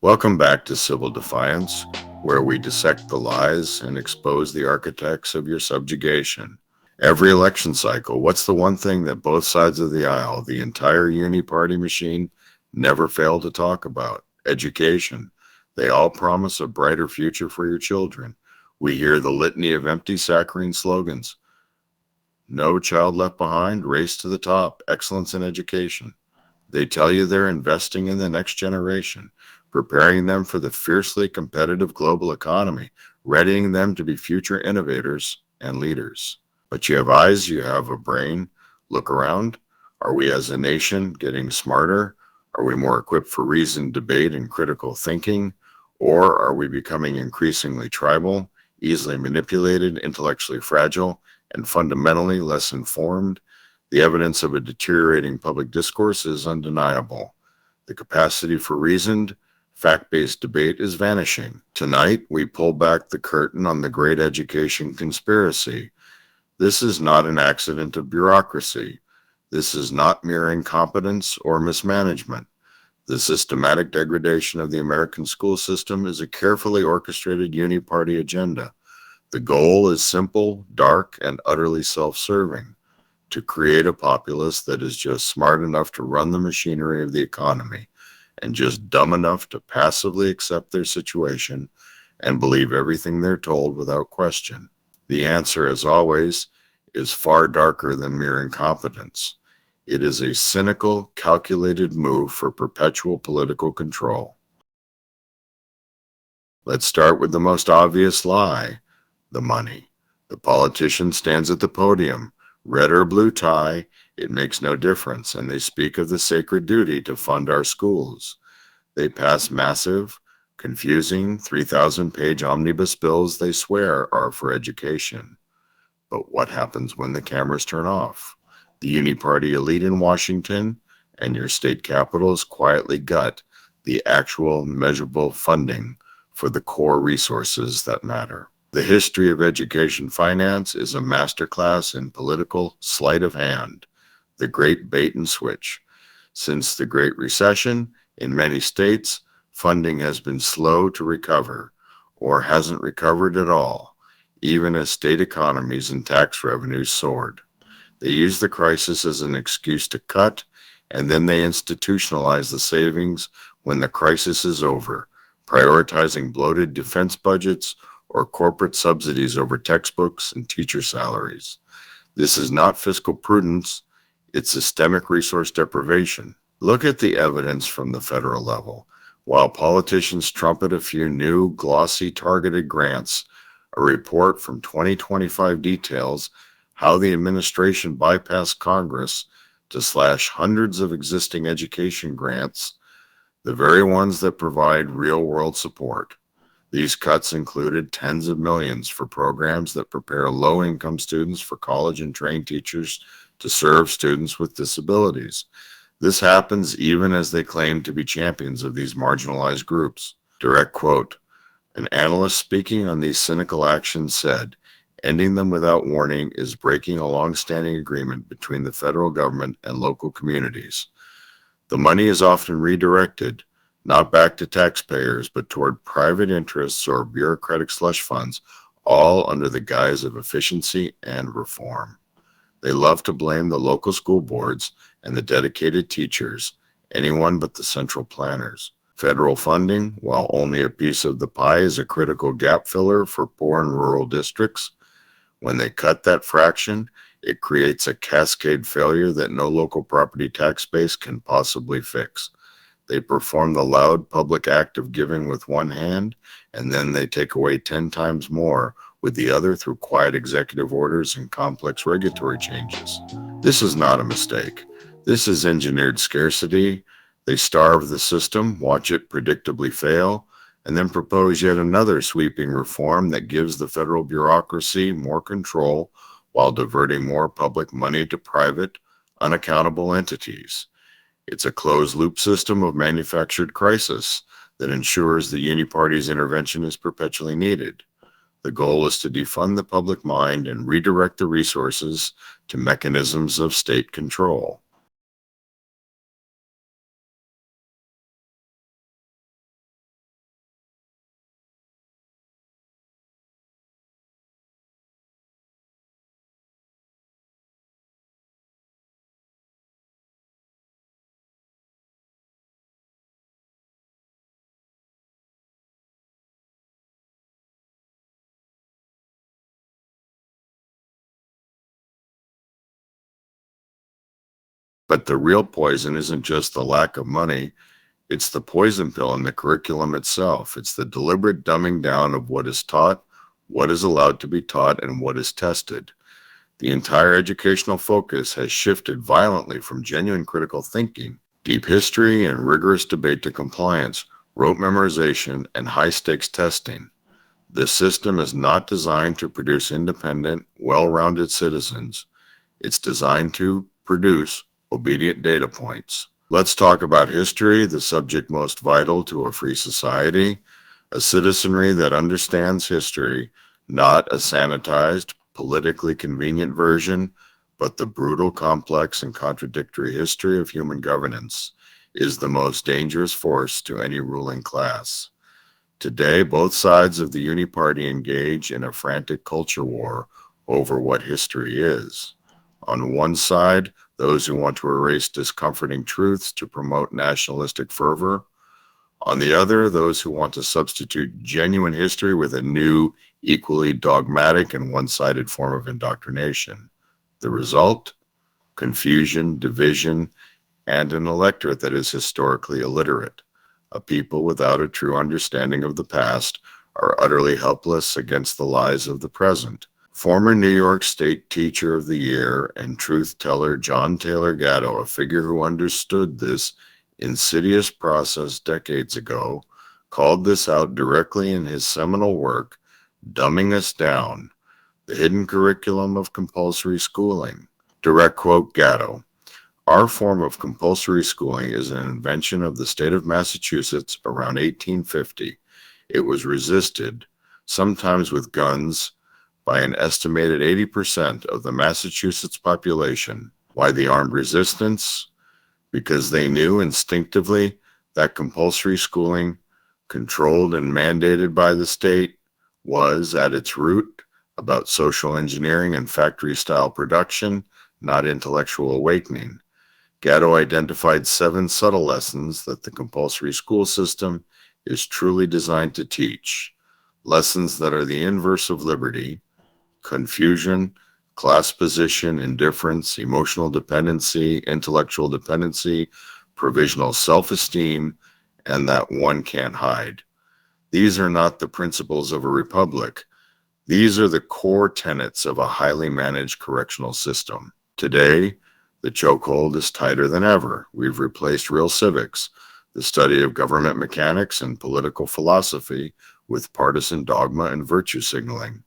Welcome back to Civil Defiance, where we dissect the lies and expose the architects of your subjugation. Every election cycle, what's the one thing that both sides of the aisle, the entire Uni-Party machine, never fail to talk about? Education. They all promise a brighter future for your children. We hear the litany of empty saccharine slogans. No child left behind, race to the top, excellence in education. They tell you they're investing in the next generation, preparing them for the fiercely competitive global economy, readying them to be future innovators and leaders. But you have eyes, you have a brain. Look around. Are we as a nation getting smarter? Are we more equipped for reasoned debate and critical thinking? Or are we becoming increasingly tribal, easily manipulated, intellectually fragile, and fundamentally less informed? The evidence of a deteriorating public discourse is undeniable. The capacity for reasoned, fact based debate is vanishing. Tonight, we pull back the curtain on the great education conspiracy. This is not an accident of bureaucracy. This is not mere incompetence or mismanagement. The systematic degradation of the American school system is a carefully orchestrated uni-party agenda. The goal is simple, dark, and utterly self serving: to create a populace that is just smart enough to run the machinery of the economy and just dumb enough to passively accept their situation and believe everything they're told without question. The answer, as always, is far darker than mere incompetence. It is a cynical, calculated move for perpetual political control. Let's start with the most obvious lie: the money. The politician stands at the podium, red or blue tie, it makes no difference, and they speak of the sacred duty to fund our schools. They pass massive, confusing 3,000-page omnibus bills they swear are for education. But what happens when the cameras turn off? The Uni-Party elite in Washington and your state capitals quietly gut the actual measurable funding for the core resources that matter. The history of education finance is a masterclass in political sleight of hand, the great bait and switch. Since the Great Recession, in many states, funding has been slow to recover or hasn't recovered at all, even as state economies and tax revenues soared. They use the crisis as an excuse to cut, and then they institutionalize the savings when the crisis is over, prioritizing bloated defense budgets or corporate subsidies over textbooks and teacher salaries. This is not fiscal prudence, it's systemic resource deprivation. Look at the evidence from the federal level. While politicians trumpet a few new, glossy, targeted grants, a report from 2025 details how the administration bypassed Congress to slash hundreds of existing education grants, the very ones that provide real world support. These cuts included tens of millions for programs that prepare low income students for college and train teachers to serve students with disabilities. This happens even as they claim to be champions of these marginalized groups. Direct quote: an analyst speaking on these cynical actions said, ending them without warning is breaking a long-standing agreement between the federal government and local communities. The money is often redirected, not back to taxpayers, but toward private interests or bureaucratic slush funds, all under the guise of efficiency and reform. They love to blame the local school boards and the dedicated teachers, anyone but the central planners. Federal funding, while only a piece of the pie, is a critical gap filler for poor and rural districts. When they cut that fraction, it creates a cascade failure that no local property tax base can possibly fix. They perform the loud public act of giving with one hand, and then they take away 10 times more with the other through quiet executive orders and complex regulatory changes. This is not a mistake. This is engineered scarcity. They starve the system, watch it predictably fail, and then propose yet another sweeping reform that gives the federal bureaucracy more control while diverting more public money to private, unaccountable entities. It's a closed-loop system of manufactured crisis that ensures the Uni-Party's intervention is perpetually needed. The goal is to defund the public mind and redirect the resources to mechanisms of state control. But the real poison isn't just the lack of money, it's the poison pill in the curriculum itself. It's the deliberate dumbing down of what is taught, what is allowed to be taught, and what is tested. The entire educational focus has shifted violently from genuine critical thinking, deep history, and rigorous debate to compliance, rote memorization, and high stakes testing. This system is not designed to produce independent, well rounded citizens. It's designed to produce obedient data points. Let's talk about history, the subject most vital to a free society, a citizenry that understands history, not a sanitized, politically convenient version, but the brutal, complex, and contradictory history of human governance, is the most dangerous force to any ruling class. Today, both sides of the Uni-Party engage in a frantic culture war over what history is. On one side, those who want to erase discomforting truths to promote nationalistic fervor. On the other, those who want to substitute genuine history with a new, equally dogmatic and one sided form of indoctrination. The result? Confusion, division, and an electorate that is historically illiterate. A people without a true understanding of the past are utterly helpless against the lies of the present. Former New York State Teacher of the Year and truth teller John Taylor Gatto, a figure who understood this insidious process decades ago, called this out directly in his seminal work, Dumbing Us Down, The Hidden Curriculum of Compulsory Schooling. Direct quote Gatto. Our form of compulsory schooling is an invention of the state of Massachusetts around 1850. It was resisted, sometimes with guns, by an estimated 80% of the Massachusetts population. Why the armed resistance? Because they knew instinctively that compulsory schooling, controlled and mandated by the state, was at its root about social engineering and factory style production, not intellectual awakening. Gatto identified 7 subtle lessons that the compulsory school system is truly designed to teach. Lessons that are the inverse of liberty: confusion, class position, indifference, emotional dependency, intellectual dependency, provisional self-esteem, and that one can't hide. These are not the principles of a republic. These are the core tenets of a highly managed correctional system. Today, the chokehold is tighter than ever. We've replaced real civics, the study of government mechanics and political philosophy, with partisan dogma and virtue signaling.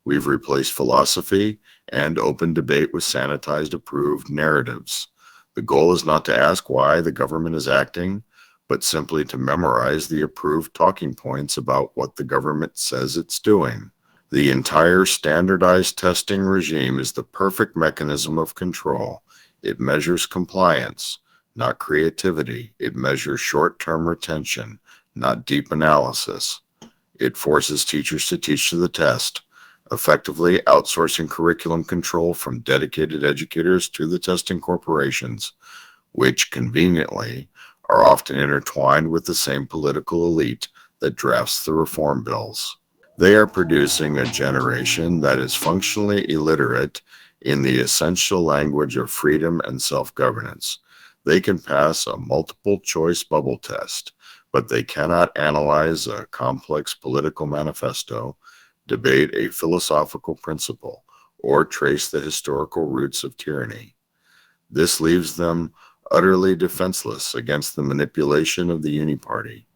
We've replaced philosophy and open debate with sanitized approved narratives. The goal is not to ask why the government is acting, but simply to memorize the approved talking points about what the government says it's doing. The entire standardized testing regime is the perfect mechanism of control. It measures compliance, not creativity. It measures short-term retention, not deep analysis. It forces teachers to teach to the test, effectively outsourcing curriculum control from dedicated educators to the testing corporations, which conveniently are often intertwined with the same political elite that drafts the reform bills. They are producing a generation that is functionally illiterate in the essential language of freedom and self-governance. They can pass a multiple choice bubble test, but they cannot analyze a complex political manifesto, debate a philosophical principle, or trace the historical roots of tyranny. This leaves them utterly defenseless against the manipulation of the Uni-Party.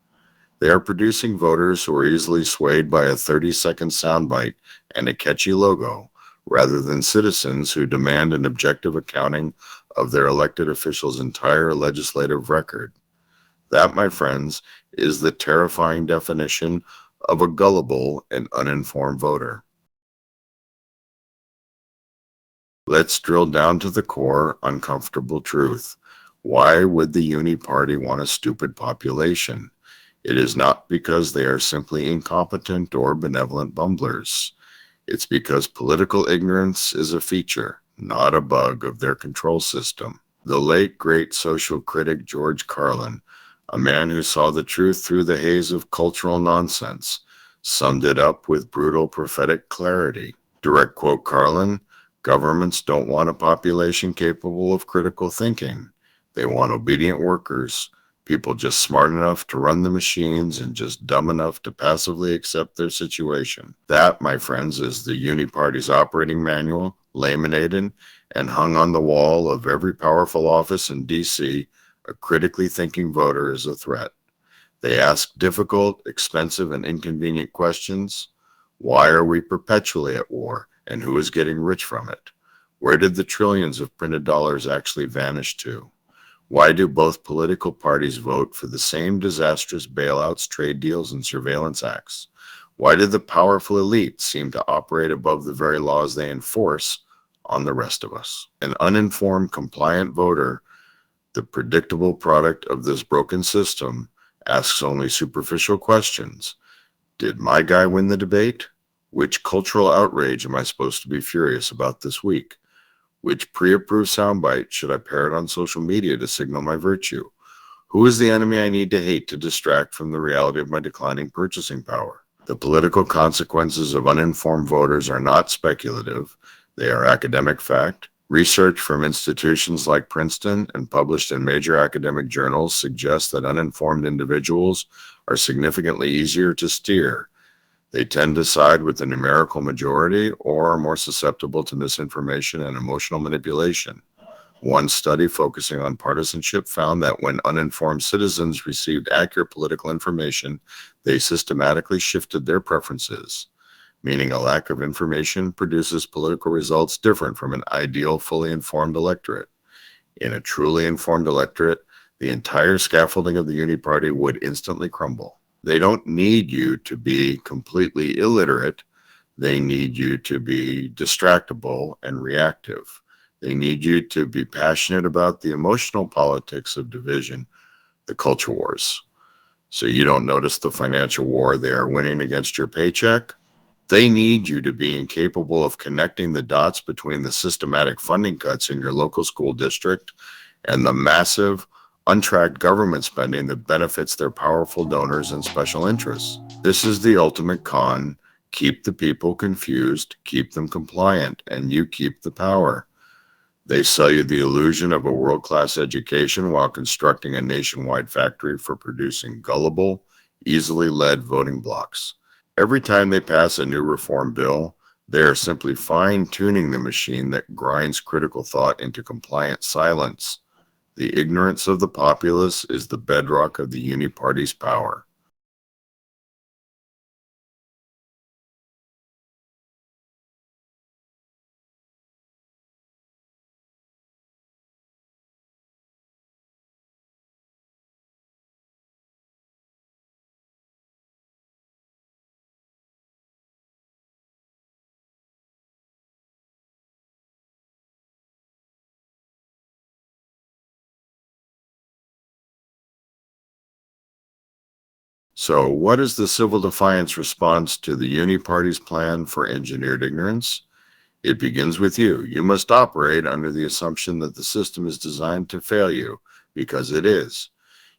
They are producing voters who are easily swayed by a 30-second soundbite and a catchy logo, rather than citizens who demand an objective accounting of their elected officials' entire legislative record. That, my friends, is the terrifying definition of a gullible and uninformed voter. Let's drill down to the core, uncomfortable truth. Why would the Uni-Party want a stupid population? It is not because they are simply incompetent or benevolent bumblers. It's because political ignorance is a feature, not a bug of their control system. The late great social critic George Carlin, a man who saw the truth through the haze of cultural nonsense, summed it up with brutal prophetic clarity. Direct quote Carlin: governments don't want a population capable of critical thinking. They want obedient workers, people just smart enough to run the machines and just dumb enough to passively accept their situation. That, my friends, is the Uni-Party's operating manual, laminated and hung on the wall of every powerful office in D.C. A critically thinking voter is a threat. They ask difficult, expensive, and inconvenient questions. Why are we perpetually at war, and who is getting rich from it? Where did the trillions of printed dollars actually vanish to? Why do both political parties vote for the same disastrous bailouts, trade deals, and surveillance acts? Why do the powerful elite seem to operate above the very laws they enforce on the rest of us? An uninformed, compliant voter, the predictable product of this broken system, asks only superficial questions. Did my guy win the debate? Which cultural outrage am I supposed to be furious about this week? Which pre-approved soundbite should I parrot on social media to signal my virtue? Who is the enemy I need to hate to distract from the reality of my declining purchasing power? The political consequences of uninformed voters are not speculative. They are academic fact. Research from institutions like Princeton and published in major academic journals suggests that uninformed individuals are significantly easier to steer. They tend to side with the numerical majority or are more susceptible to misinformation and emotional manipulation. One study focusing on partisanship found that when uninformed citizens received accurate political information, they systematically shifted their preferences, meaning a lack of information produces political results different from an ideal, fully informed electorate. In a truly informed electorate, the entire scaffolding of the Uni-Party would instantly crumble. They don't need you to be completely illiterate. They need you to be distractible and reactive. They need you to be passionate about the emotional politics of division, the culture wars. So you don't notice the financial war they are winning against your paycheck. They need you to be incapable of connecting the dots between the systematic funding cuts in your local school district and the massive, untracked government spending that benefits their powerful donors and special interests. This is the ultimate con. Keep the people confused, keep them compliant, and you keep the power. They sell you the illusion of a world-class education while constructing a nationwide factory for producing gullible, easily led voting blocks. Every time they pass a new reform bill, they are simply fine-tuning the machine that grinds critical thought into compliant silence. The ignorance of the populace is the bedrock of the Uni-Party's power. So, what is the Civil Defiance response to the Uni-Party's plan for engineered ignorance? It begins with you. You must operate under the assumption that the system is designed to fail you, because it is.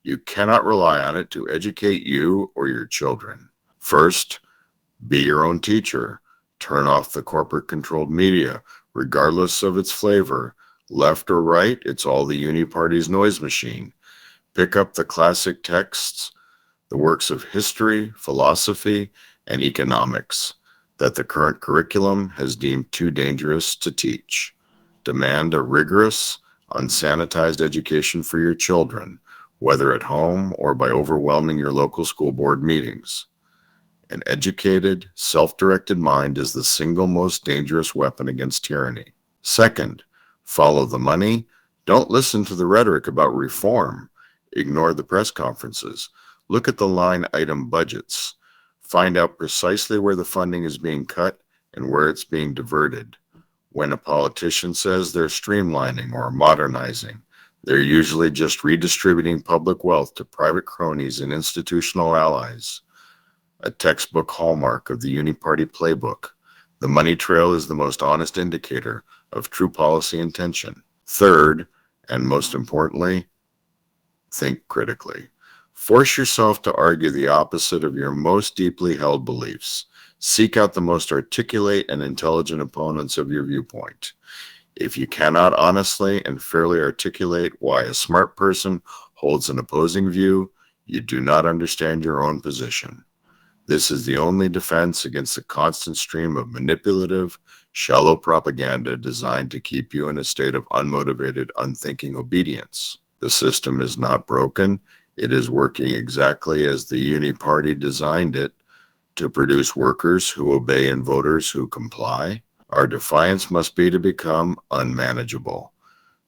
You cannot rely on it to educate you or your children. First, be your own teacher. Turn off the corporate-controlled media, regardless of its flavor. Left or right, it's all the Uni-Party's noise machine. Pick up the classic texts, the works of history, philosophy, and economics that the current curriculum has deemed too dangerous to teach. Demand a rigorous, unsanitized education for your children, whether at home or by overwhelming your local school board meetings. An educated, self-directed mind is the single most dangerous weapon against tyranny. Second, follow the money. Don't listen to the rhetoric about reform. Ignore the press conferences. Look at the line item budgets. Find out precisely where the funding is being cut and where it's being diverted. When a politician says they're streamlining or modernizing, they're usually just redistributing public wealth to private cronies and institutional allies. A textbook hallmark of the Uni-Party playbook. The money trail is the most honest indicator of true policy intention. Third, and most importantly, think critically. Force yourself to argue the opposite of your most deeply held beliefs. Seek out the most articulate and intelligent opponents of your viewpoint. If you cannot honestly and fairly articulate why a smart person holds an opposing view, you do not understand your own position. This is the only defense against the constant stream of manipulative, shallow propaganda designed to keep you in a state of unmotivated, unthinking obedience. The system is not broken. It is working exactly as the Uni-Party designed it to produce workers who obey and voters who comply. Our defiance must be to become unmanageable,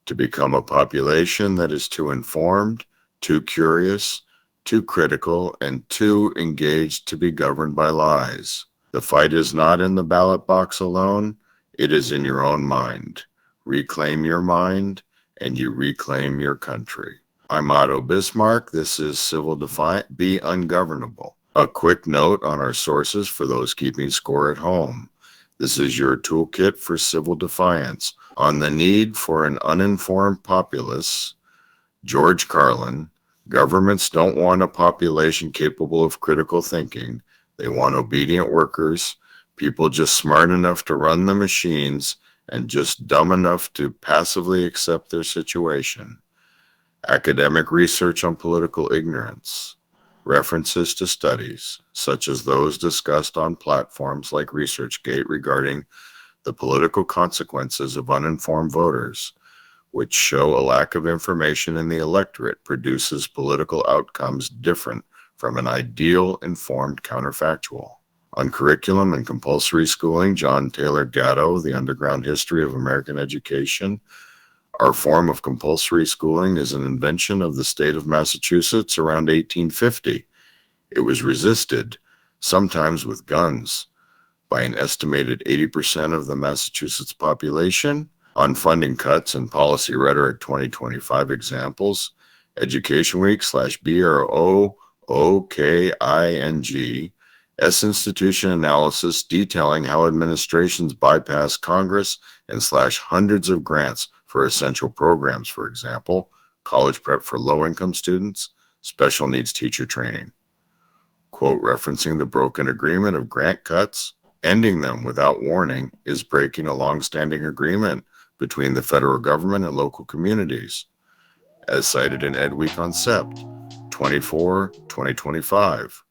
to become a population that is too informed, too curious, too critical, and too engaged to be governed by lies. The fight is not in the ballot box alone, it is in your own mind. Reclaim your mind, and you reclaim your country. I'm Otto Bismarck. This is Civil Defiance. Be ungovernable. A quick note on our sources for those keeping score at home. This is your toolkit for civil defiance on the need for an uninformed populace. George Carlin. Governments don't want a population capable of critical thinking. They want obedient workers, people just smart enough to run the machines and just dumb enough to passively accept their situation. Academic research on political ignorance. References to studies, such as those discussed on platforms like ResearchGate regarding the political consequences of uninformed voters, which show a lack of information in the electorate produces political outcomes different from an ideal informed counterfactual. On curriculum and compulsory schooling, John Taylor Gatto, The Underground History of American Education. Our form of compulsory schooling is an invention of the state of Massachusetts around 1850. It was resisted, sometimes with guns, by an estimated 80% of the Massachusetts population. On funding cuts and policy rhetoric 2025 examples, Education Week /BROOKING, S institution analysis detailing how administrations bypass Congress and slash hundreds of grants for essential programs, for example, college prep for low-income students, special needs teacher training. Quote referencing the broken agreement of grant cuts, ending them without warning is breaking a long-standing agreement between the federal government and local communities, as cited in Ed Week on SEPT 24, 2025.